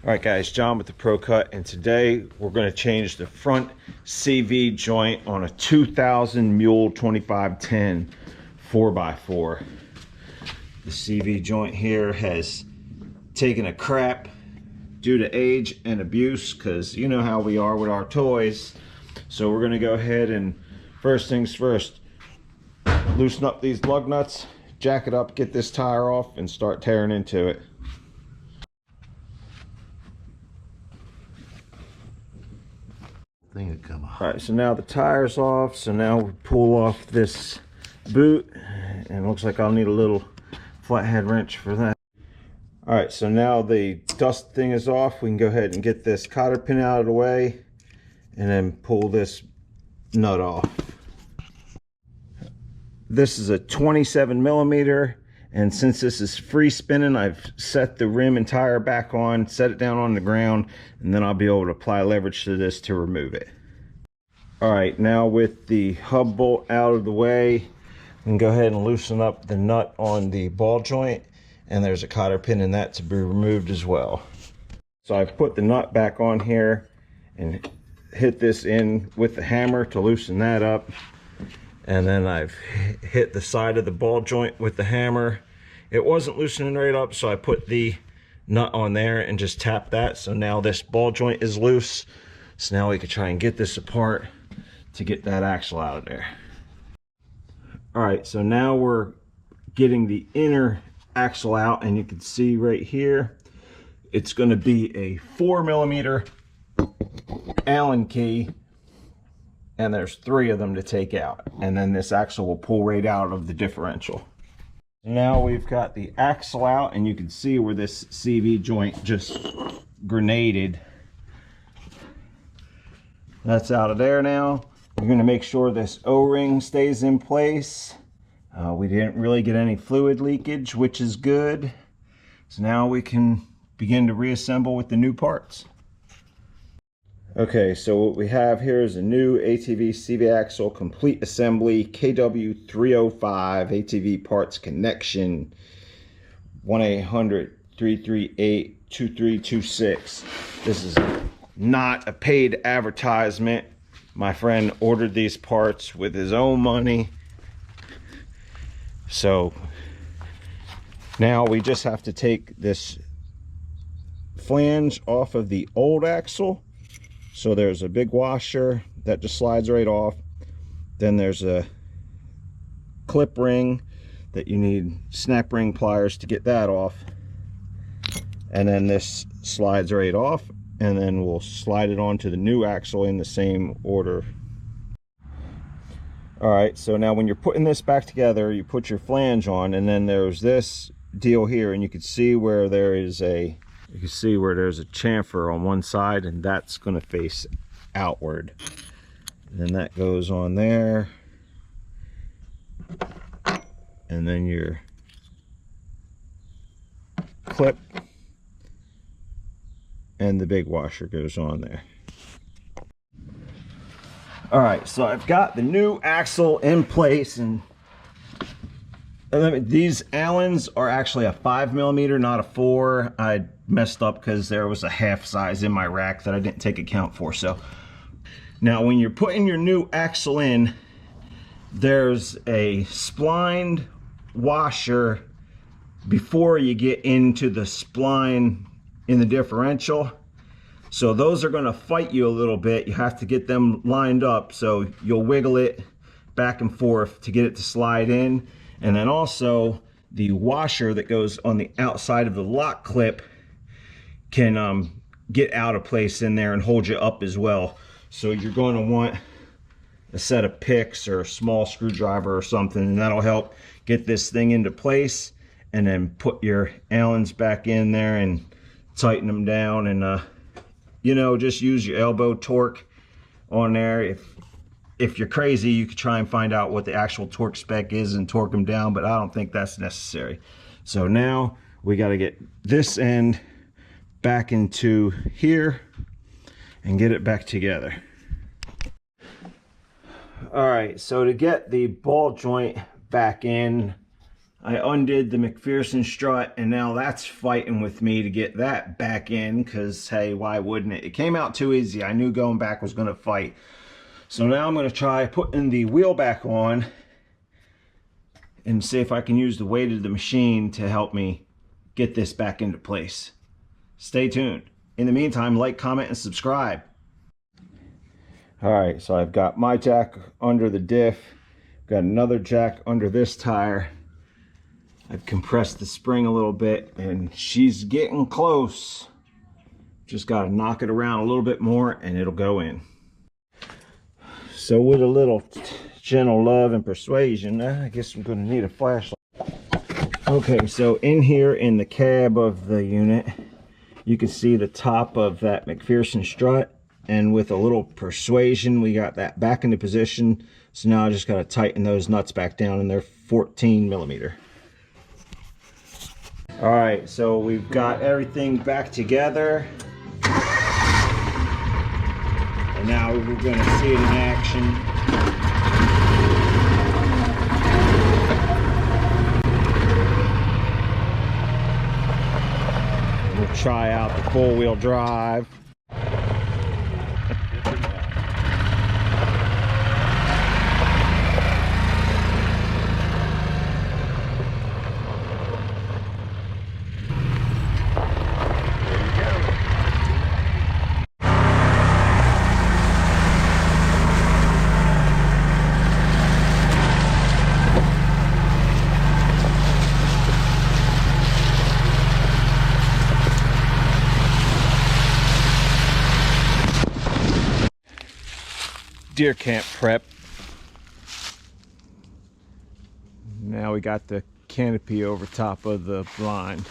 Alright guys, John with the Pro Cut, and today we're going to change the front CV joint on a 2000 Mule 2510 4x4. The CV joint here has taken a crap due to age and abuse, because you know how we are with our toys. So we're going to go ahead and, first things first, loosen up these lug nuts, jack it up, get this tire off, and start tearing into it. All right, so now the tire's off, so now we pull off this boot, and it looks like I'll need a little flathead wrench for that. All right, so now the dust thing is off. We can go ahead and get this cotter pin out of the way and then pull this nut off. This is a 27 millimeter, and since this is free spinning, I've set the rim and tire back on, set it down on the ground, and then I'll be able to apply leverage to this to remove it. All right, now with the hub bolt out of the way, we can go ahead and loosen up the nut on the ball joint, and there's a cotter pin in that to be removed as well. So I've put the nut back on here and hit this in with the hammer to loosen that up, and then I've hit the side of the ball joint with the hammer. It wasn't loosening right up, so I put the nut on there and just tapped that. So now this ball joint is loose, so now we can try and get this apart to get that axle out of there. All right, so now we're getting the inner axle out, and you can see right here it's going to be a 4 millimeter Allen key, and there's 3 of them to take out, and then this axle will pull right out of the differential. Now we've got the axle out, and you can see where this CV joint just grenaded. That's out of there now. We're going to make sure this O-ring stays in place. We didn't really get any fluid leakage, which is good. So now we can begin to reassemble with the new parts. Okay, so what we have here is a new ATV CV axle complete assembly, KW305 ATV parts connection, 1-800-338-2326. This is not a paid advertisement. My friend ordered these parts with his own money. So now we just have to take this flange off of the old axle. So there's a big washer that just slides right off. Then there's a clip ring that you need snap ring pliers to get that off. And then this slides right off, and then we'll slide it onto the new axle in the same order. All right, so now when you're putting this back together, you put your flange on, and then there's this deal here, and you can see where there's a chamfer on one side, and that's going to face outward. And then that goes on there, and then your clip and the big washer goes on there. All right, so I've got the new axle in place, and these Allens are actually a 5 millimeter, not a 4. I messed up because there was a half size in my rack that I didn't take account for. So now when you're putting your new axle in, there's a splined washer before you get into the spline in the differential. So those are going to fight you a little bit. You have to get them lined up, so you'll wiggle it back and forth to get it to slide in. And then also the washer that goes on the outside of the lock clip can get out of place in there and hold you up as well. So you're going to want a set of picks or a small screwdriver or something, and that'll help get this thing into place. And then put your Allens back in there and tighten them down, and you know, just use your elbow torque on there. If you're crazy, you could try and find out what the actual torque spec is and torque them down, but I don't think that's necessary. So now we got to get this end back into here and get it back together. All right, so to get the ball joint back in, I undid the McPherson strut, and now that's fighting with me to get that back in, because hey, why wouldn't it? It came out too easy. I knew going back was going to fight. So now I'm going to try putting the wheel back on and see if I can use the weight of the machine to help me get this back into place. Stay tuned. In the meantime, like, comment, and subscribe. All right, so I've got my jack under the diff, got another jack under this tire. I've compressed the spring a little bit, and she's getting close. Just got to knock it around a little bit more and it'll go in. So with a little gentle love and persuasion, I guess I'm going to need a flashlight. Okay, so in here in the cab of the unit, you can see the top of that McPherson strut, and with a little persuasion we got that back into position. So now I just got to tighten those nuts back down, and they're 14 millimeter. All right, so we've got everything back together, and now we're going to see it in action. We'll try out the four-wheel drive. Deer camp prep. Now we got the canopy over top of the blind.